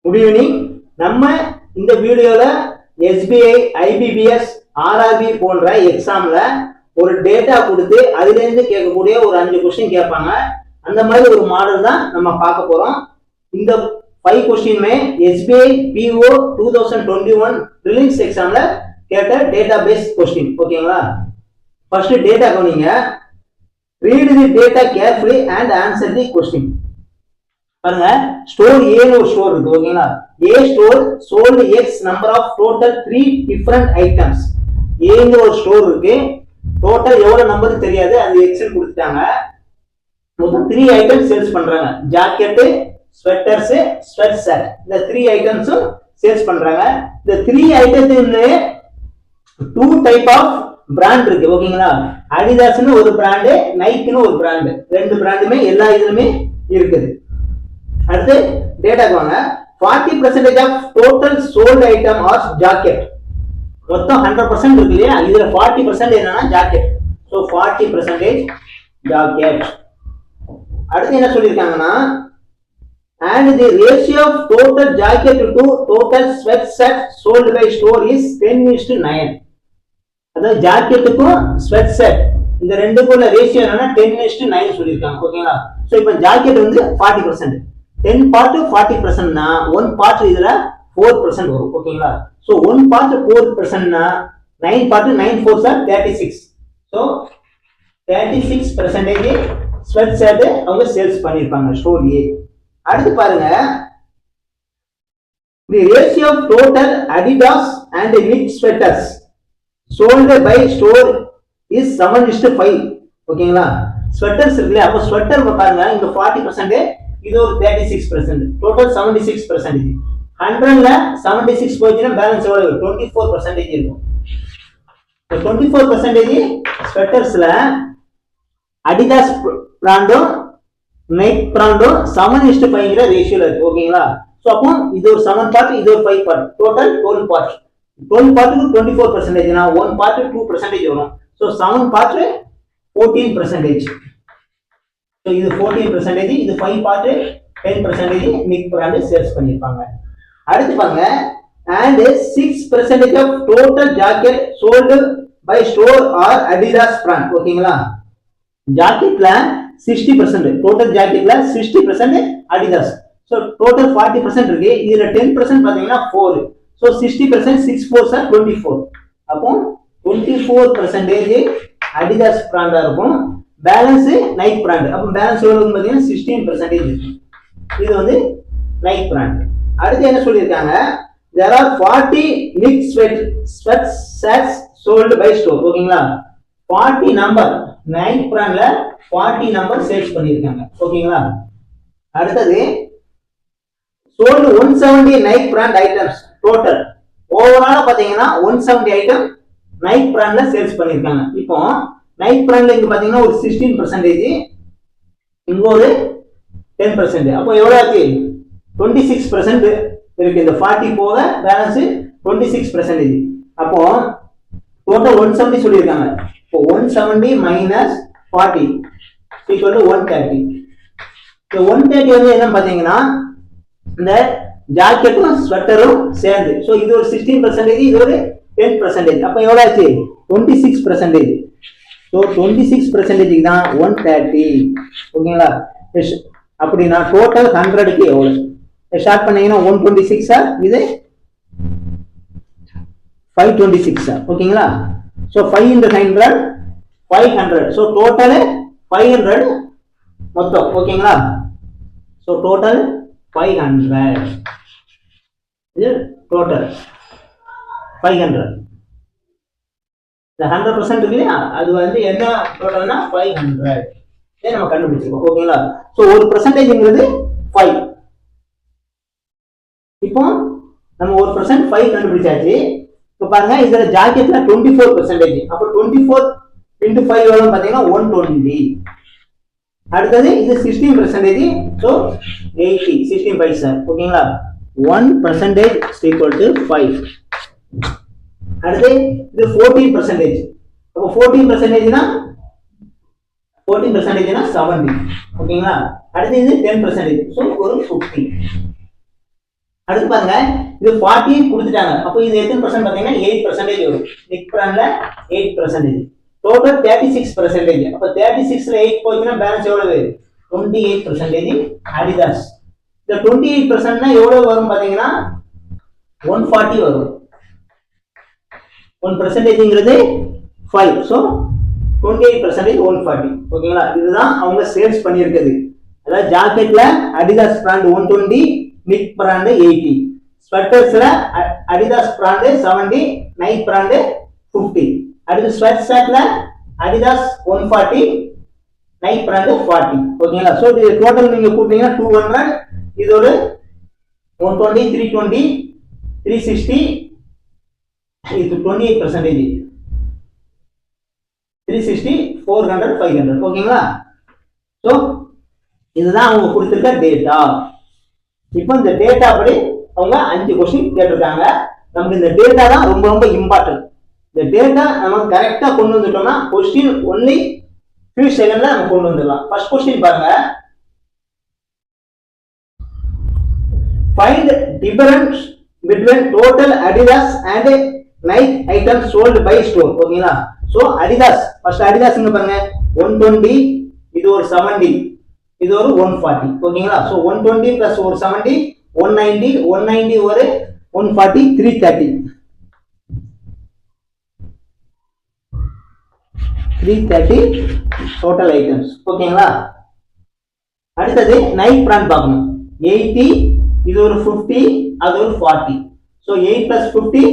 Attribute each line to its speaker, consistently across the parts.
Speaker 1: Good evening. நம்ம இந்த வீடியோல எஸ்பிஐ, ஐபிபிஎஸ், ஆர்ஆர்பி போன்ற எக்ஸாம்ல ஒரு டேட்டா கொடுத்து அதுல இருந்து கேட்கக்கூடிய ஒரு 5 கொஸ்டின் கேட்பாங்க. அந்த மாதிரி ஒரு மாடல் தான் நம்ம பார்க்க போறோம். இந்த 5 கொஸ்டினுமே எஸ்பிஐ பிஓ 2021 ப்ரிலிம்ஸ் எக்ஸாம்ல கேட்ட டேட்டா பேஸ் கொஸ்டின். ஓகேங்களா? ஃபர்ஸ்ட் டேட்டா கவனிங்க. Read the data carefully and answer the question. பாருங்க, ஸ்டோர் ஏன்னு ஒரு ஸ்டோர் இருக்கு. ஓகேங்களா? A store sold X number of total 3 different items. ஏங்கிற ஒரு ஸ்டோர் இருக்கு. டோட்டல் எவ்வளவு நம்பர் தெரியாது, அது எக்ஸ்னு கொடுத்துட்டாங்க. மொத்தம் 3 ஐட்டம்ஸ் சேல்ஸ் பண்றாங்க. ஜாக்கெட், ஸ்வெட்டர்ஸ், ஸ்வெட் ஷர்ட், இந்த 3 ஐட்டம்ஸும் சேல்ஸ் பண்றாங்க. இந்த 3 ஐட்டத்துல 2 டைப் ஆஃப் பிராண்ட் இருக்கு. ஓகேங்களா? அடிடாஸ்னு ஒரு பிராண்டு, நைக்னு ஒரு பிராண்டு. 2 பிராண்டுமே எல்லா இதுலயுமே இருக்குது. அடுத்து டேட்டா வாங்க. 40% of total sold item are jacket. மொத்தம் 100% இருக்கு இல்லையா, இதுல 40% என்னன்னா ஜாக்கெட். So 40% jacket. அடுத்து என்ன சொல்லிருக்காங்கன்னா, and the ratio of total jacket to total sweatshirt sold by store is 10:9. அதாவது ஜாக்கெட்டுக்கும் ஸ்வெட்ஷர்ட் இந்த ரெண்டுக்குள்ள ரேஷியோ என்னன்னா 10:9 சொல்லிருக்காங்க. ஓகேங்களா? சோ இப்போ ஜாக்கெட் வந்து 40%, 10 பார்ட் 40% னா 1 பார்ட் இதுல 4% வரும். ஓகேங்களா? சோ 1 பார்ட் 4% னா 9 பார்ட் 9 4s are 36. சோ 36% ஸ்வெட்ஷர்ட் அவங்க சேல்ஸ் பண்ணிருப்பாங்க ஸ்டோர் ஏ. அடுத்து பாருங்க, the ratio of total Adidas and knit sweaters sold by store is 7:5. ஓகேங்களா? ஸ்வெட்டர்ஸ் இருக்குல்ல, அப்ப ஸ்வெட்டர் பாருங்க, இங்க 40%, இது ஒரு 36%, டோட்டல் 76%. 100ல 76 போச்சுன்னா பேலன்ஸ் எவ்வளவு? 24% இருக்கும். 24% ஸ்வெட்டர்ஸ்ல அடிடாஸ் பிராண்டும் நைக் பிராண்டும் 7:5ங்கிற ரேஷியோல இருக்கு. ஓகேங்களா? சோ அப்போ இது ஒரு 7 பார்ட், இது ஒரு 5 பார்ட், டோட்டல் 12 பார்ட். 12 பார்ட்டுக்கு 24% னா 1 பார்ட் 2% வரும். So 7 part 14%. சோ இது 14%, இது 5 பார்ட் 10% நைக் பிராண்ட் சேல்ஸ் பண்ணிருப்பாங்க. அடுத்து பாருங்க, and 6% of total jacket sold by store or Adidas brand. ஓகேங்களா? ஜாக்கெட்ல 60%, டோட்டல் ஜாக்கெட்ல 60% அடிடாஸ். சோ டோட்டல் 40% இருக்கு. இதுல 10% பாத்தீங்கன்னா 4. So 60% 6 4s are 24. அப்போ 24% அடிடாஸ் பிராண்டா இருக்கும். Balance Nike brand. அப்போ பேலன்ஸ் எவ்வளவு பாத்தீங்கன்னா 16% இருக்கு. இது வந்து நைக் பிராண்ட். அடுத்து என்ன சொல்லிருக்காங்க, there are 40 knit sweat shirts sold by store. ஓகேங்களா? 40 நம்பர் நைக் பிராண்ட்ல 40 நம்பர் சேல்ஸ் பண்ணிருக்காங்க. ஓகேங்களா? அடுத்தது sold 170 Nike brand items total. ஓவராலா பாத்தீங்கன்னா 170 ஐட்டம் நைக் பிராண்ட்ல சேல்ஸ் பண்ணிருக்காங்க. இப்போ நைக் பிராண்ட்ல இங்க பாத்தீங்கன்னா ஒரு 16%, இங்க ஒரு 10%. அப்போ எவ்வளவு ஆச்சு? 26% இருக்கு. இந்த 40 போக பேலன்ஸ் 26%. அப்போ டோட்டல் 170 சொல்லிருக்காங்க. இப்போ 170 மைனஸ் 40 ஈக்குவல் டு 130. இந்த 130 வந்து என்ன பாத்தீங்கன்னா இந்த ஜாக்கெட்டும் ஸ்வெட்டரும் சேர்ந்து. சோ இது ஒரு 16%, இது ஒரு 10%. அப்ப எவ்வளவு ஆச்சு? 26%. சோ 26% தான் 130. ஓகேங்களா? அப்படின்னா டோட்டல் 100க்கு எவ்வளவு? ஸ்டார்ட் பண்ணீங்கன்னா 126, இது 526. ஓகேங்களா? So 5 into 100 500. சோ டோட்டல் 500 மொத்தம். ஓகேங்களா? So total 500. இது டோட்டல் 500. இந்த 100% இருக்கு இல்லையா, அது வந்து என்ன டோட்டல்னா 500. இதை நம்ம கண்டுபிடிச்சிருக்கோம். ஓகேங்களா? சோ ஒரு பெர்சன்டேஜ்ங்கிறது 5. இப்போ நம்ம 1% 5 கண்டுபிடிச்சாச்சு. இப்போ பாருங்க, இதுல ஜாக்கெட்ல 24%. அப்போ 24 into 5 எவ்வளவு பாத்தீங்கன்னா 120. அடுத்தது இது 16%. So 80, 16 5 sir. ஓகேங்களா? 1% is equal to 5. அடுத்து இது 14%. அப்போ 14% னா 70. ஓகேங்களா? அடுத்து இது 10%. சோ ஒரு 50. அடுத்து பாருங்க இது 40 கொடுத்துட்டாங்க. அப்போ இது எத்தனை பர்சன்ட் பாத்தீங்கன்னா 8% வரும். நிக் பிராண்ட்ல 8%. டோட்டல் 36%. அப்ப 36ல 8 போச்சுன்னா பேலன்ஸ் எவ்வளவு? 28% அடிடாஸ். இந்த 28%னா எவ்வளவு வரும் பாத்தீங்கன்னா 140 வரும். 1%ங்கிறது 5. சோ 28% 140. ஓகேங்களா? இதுதான் அவங்க சேல்ஸ் பண்ணியிருக்குது. அதாவது ஜாக்கெட்ல அடிடாஸ் பிராண்ட் 120, நிக் பிராண்ட் 80. ஸ்வெட்டர்ஸ்ல அடிடாஸ் பிராண்ட் 70, நைக் பிராண்ட் 50. அடுத்து ஸ்வெட் ஷர்ட்ல அடிடாஸ் 140, நைக் பிராண்ட் 40. ஓகேங்களா? சோ இது டோட்டல் நீங்க கூட்டினீங்கன்னா 200, இதோட 120, 320, 360, இது 28%. 360, 400, 500. ஓகேங்களா? சோ இதுதான் அவங்க கொடுத்திருக்க டேட்டா. இப்போ இந்த டேட்டா படி அவங்க 5 क्वेश्चन கேட்டிருக்காங்க. நமக்கு இந்த டேட்டா தான் ரொம்ப ரொம்ப இம்பார்ட்டன்ட். இந்த டேட்டா நம்ம கரெக்ட்டா கொண்டு வந்துட்டோம்னா क्वेश्चन only few செகண்ட்ல நம்ம கொண்டு வந்துடலாம். ஃபர்ஸ்ட் क्वेश्चन பாருங்க. Find difference between total Adidas and Nike items sold by store. ஓகேங்களா? சோ Adidas ஃபர்ஸ்ட் Adidas இங்க பாருங்க 120, இது ஒரு 70, இது ஒரு 140. ஓகேங்களா? சோ 120 plus ஒரு 70 190, 190 ஒரு 140, 330. 330 total items. ஓகேங்களா? அடுத்தது நைக் பிராண்ட் பார்க்கணும். 80, இது ஒரு 50, அது ஒரு 40. சோ 8 plus 50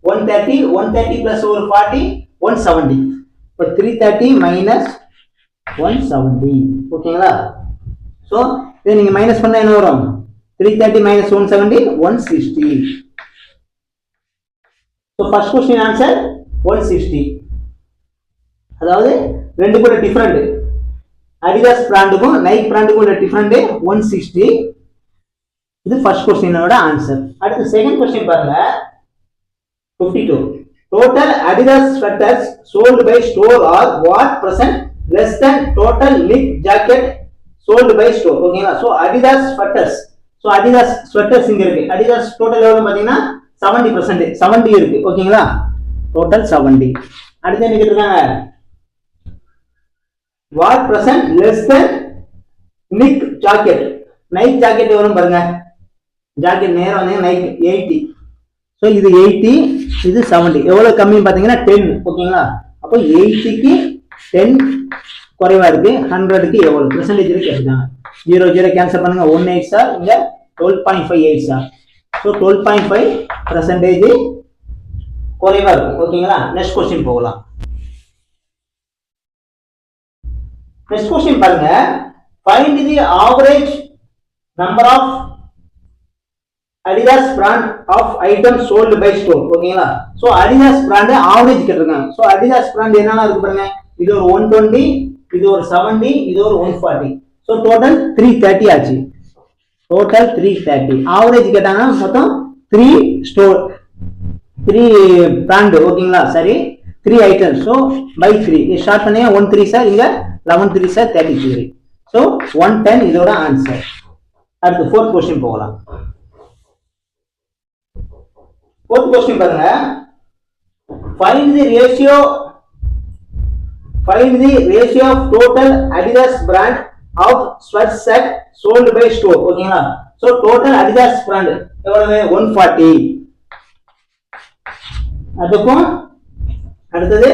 Speaker 1: 130, 130 plus ஒரு 40 170. இப்போ 330 minus 170. ஓகேங்களா? சோ இதை நீங்க மைனஸ் பண்ணா என்ன வரும்? 330 minus 170 160. so first question answer 160. அதாவது ரெண்டு கூட டிஃபரண்ட். அடிடாஸ் பிராண்டுக்கும் நைக் பிராண்டுக்கும் உள்ள டிஃபரண்ட் 160. இது ஃபர்ஸ்ட் क्वेश्चनோட ஆன்சர். அடுத்து செகண்ட் क्वेश्चन பாருங்க. 52. Total Adidas sweaters sold by store are what percent less than total knit jacket sold by store. ஓகேங்களா? So Adidas sweaters. So Adidas sweaters இங்க இருக்கு. Adidas total எவ்வளவு பாத்தீங்கன்னா 70%. 70 இருக்கு. ஓகேங்களா? டோட்டல் 70. அடுத்து என்ன கேட்டிருக்காங்க? what percent less than knit jacket. Nike jacket எவ்வளவு பாருங்க. ஜாக்கெட் நேரா வந்து நைக் 80. சோ இது 80, இது 70. எவ்வளவு கம்மி பாத்தீங்கன்னா 10. ஓகேங்களா? அப்போ 80க்கு 10 குறைவா இருக்கு. 100க்கு எவ்வளவு பெர்சன்டேஜ் இருக்கு கேட்டாங்க. 0 0 கேன்சல் பண்ணுங்க. 18 சார், இங்க 12.58 சார். சோ 12.5% குறைவா இருக்கு. ஓகேங்களா? நெக்ஸ்ட் क्वेश्चन போகலாம். நெக்ஸ்ட் क्वेश्चन பாருங்க. find the average number of Adidas brand of items sold by store. ஓகேங்களா? சோ Adidas brand ஆவரேஜ் கேட்டிருக்காங்க. சோ Adidas brand என்னென்ன இருக்கு பாருங்க. இது ஒரு 120, இது ஒரு 70, இது ஒரு 140. சோ டோட்டல் 330 ஆச்சு. டோட்டல் 330. ஆவரேஜ் கேட்டாங்கன்னா மொத்தம் 3 ஸ்டோர் 3 பிராண்ட். ஓகேங்களா? சரி 3 ஐட்டம்ஸ். சோ பை 3 ஸ்டார்ட் பண்ணீங்க 13 சார், இங்க 11 3 சார் 33. சோ 110 இதோட ஆன்சர். அடுத்து ஃபோர்த் क्वेश्चन போகலாம். ஃபோர்த் क्वेश्चन பாருங்க. find the ratio of total Adidas brand of sweatshirt sold by store. ஓகேங்களா? சோ டோட்டல் Adidas brand எவ்வளவு? 140. அதுக்கும் அடுத்தது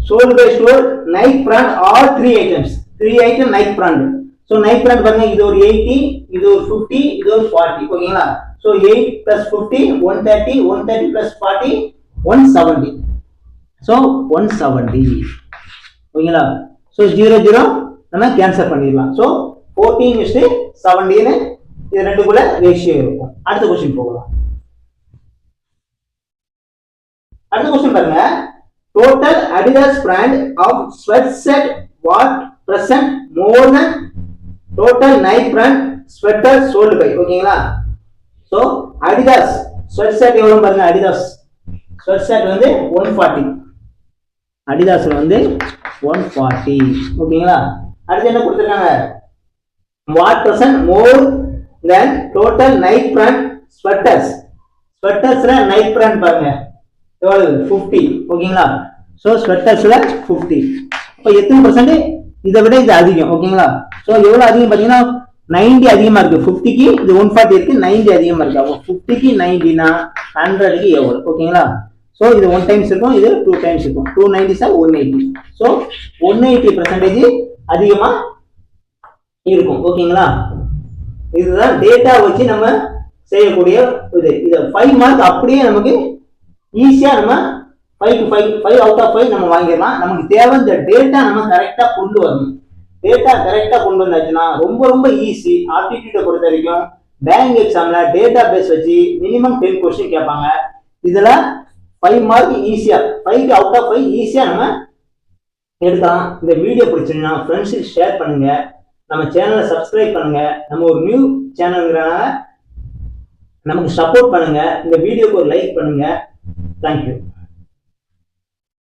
Speaker 1: sold by store Nike brand all 3 items. 3 item Nike brand. So Nike brand பாருங்க, இது ஒரு 80, இது ஒரு 50, இது ஒரு 40. ஓகேங்களா? So 8 plus 50 130, 130 plus 40 170. சோ 170. ஓகேங்களா? சோ 0 0 நம்ம கேன்சல் பண்ணிடலாம். சோ 14:17 இது ரெண்டுக்குள்ள ரேஷியோ இருக்கும். அடுத்த क्वेश्चन போகலாம். அடுத்த क्वेश्चन பாருங்க. total Adidas brand of sweatshirt what percent more than total Nike brand sweater sold by. ஓகேங்களா? சோ Adidas sweatshirt எவ்வளவு பாருங்க. Adidas sweatshirt வந்து 140. Adidasல வந்து 140. ஓகேங்களா? அடுத்து என்ன கொடுத்திருக்காங்க? what percent more then total Nike brand ஸ்வெட்டர்ஸ்ல நைட் பிராண்ட் பாருங்க எவ்வளவு 50. ஓகேங்களா? ஸோ ஸ்வெட்டர்ஸ்ல 50. இப்போ எத்தனை பர்சன்ட் இதை விட இது அதிகம். ஓகேங்களா? ஸோ எவ்வளவு அதிகம் பார்த்தீங்கன்னா 90 அதிகமா இருக்கு. 50க்கு இது 140 இருக்கு, 90 அதிகமா இருக்கு. அப்போ 50க்கு 90னா 100க்கு எவ்வளவு? ஓகேங்களா? ஸோ இது 1 டைம்ஸ் இருக்கும், இது 2 டைம்ஸ் இருக்கும். 290 சார் 180. ஸோ 180% அதிகமா இருக்கும். ஓகேங்களா? இதுதான் டேட்டா வச்சு நம்ம செய்யக்கூடிய இது. இதை 5 மார்க் அப்படியே நமக்கு ஈஸியா நம்ம 5 அவுட் ஆஃப் 5 நம்ம வாங்கிடலாம். நமக்கு தேவை இந்த டேட்டா நம்ம கரெக்டா கொண்டு வரணும். டேட்டா கரெக்டா கொண்டு வந்தாச்சுன்னா ரொம்ப ரொம்ப ஈஸி. ஆப்டிடியூட பொறுத்த வரைக்கும் பேங்க் எக்ஸாம்ல டேட்டா பேஸ் வச்சு மினிமம் 10 கொஸ்டின் கேட்பாங்க. இதுல 5 மார்க் ஈஸியா 5 அவுட் ஆஃப் 5 ஈஸியா நம்ம எடுக்கலாம். இந்த வீடியோ பிடிச்சிருந்தா ஃப்ரெண்ட்ஸுக்கு ஷேர் பண்ணுங்க, நம்ம சேனலை சப்ஸ்கிரைப் பண்ணுங்க. நம்ம ஒரு நியூ சேனல்ங்கிறனால நமக்கு சப்போர்ட் பண்ணுங்க. இந்த வீடியோக்கு ஒரு லைக் பண்ணுங்க. தேங்க்யூ.